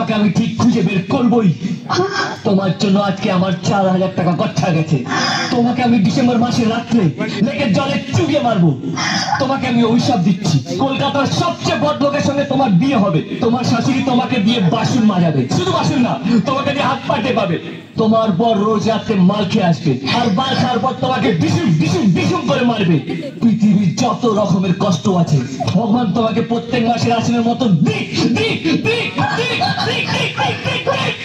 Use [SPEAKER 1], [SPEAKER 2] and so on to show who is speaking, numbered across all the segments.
[SPEAKER 1] তোমাকে আমি ঠিক খুঁজে বের করবই। তোমার জন্য আজকে আমার 4000 টাকা গচ্ছা গেছে। তোমাকে আমি ডিসেম্বর মাসে রাত্রে লেকের জলে চুবিয়ে মারবো। তোমাকে আমি অভিশাপ দিচ্ছি, কলকাতার সবচেয়ে বড় লোকের সঙ্গে তোমার বিয়ে হবে। তোমার শাশুড়ি তোমাকে দিয়ে বাসন মাজাবে, শুধু বাসন না, তোমাকে দিয়ে হাত পাটে পাবে। তোমার বর রোজ রাতে মাল খেয়ে আসবে, আর মাল খাওয়ার পর তোমাকে ডিসুম ডিসুম ডিসুম করে মারবে। পৃথিবীর যত রকমের কষ্ট আছে ভগবান তোমাকে প্রত্যেক মাসে রাশনের মতো দিক দিক দিক দিক দিক দিক দিক দিক।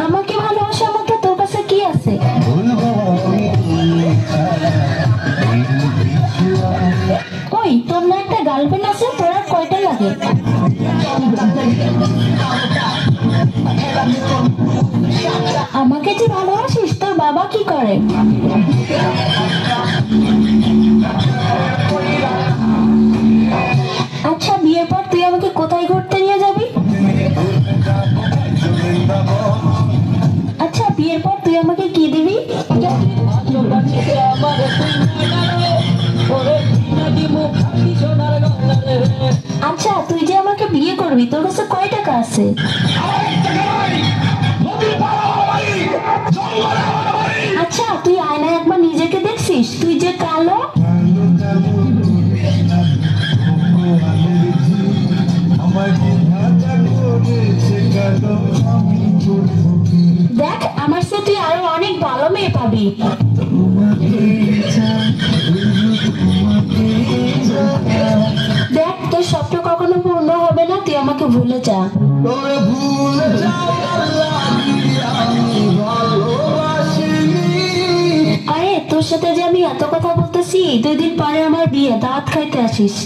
[SPEAKER 2] আমাকে ভালোবাসার মতো তোর কাছে কি আছে? ওই তোর না একটা গার্লফ্রেন্ড আছে, তোর আর কয়টা লাগে? আমাকে যে ভালোবাসিস, তোর বাবা কি করে? আচ্ছা, বিয়ের পর তুই আমাকে কোথায় ঘুরতে নিয়ে যাবি? আচ্ছা, বিয়ের পর তুই আমাকে কি দিবি? আচ্ছা, তুই যে আমাকে বিয়ে করবি, তোর কাছে কয় টাকা আছে? আচ্ছা, তুই আয়নায় একবার নিজেকে দেখছিস? তুই যে কালো। দেখ, আমার সাথে তুই আরো অনেক ভালো মেয়ে পাবি। দেখ, তোর স্বপ্ন কখনো পূর্ণ হবে না, তুই আমাকে ভুলে যা। আরে, তোর সাথে যে আমি এত কথা বলতেছি, 2 দিন পরে আমার বিয়ে, দাওয়াত খাইতে আসিস।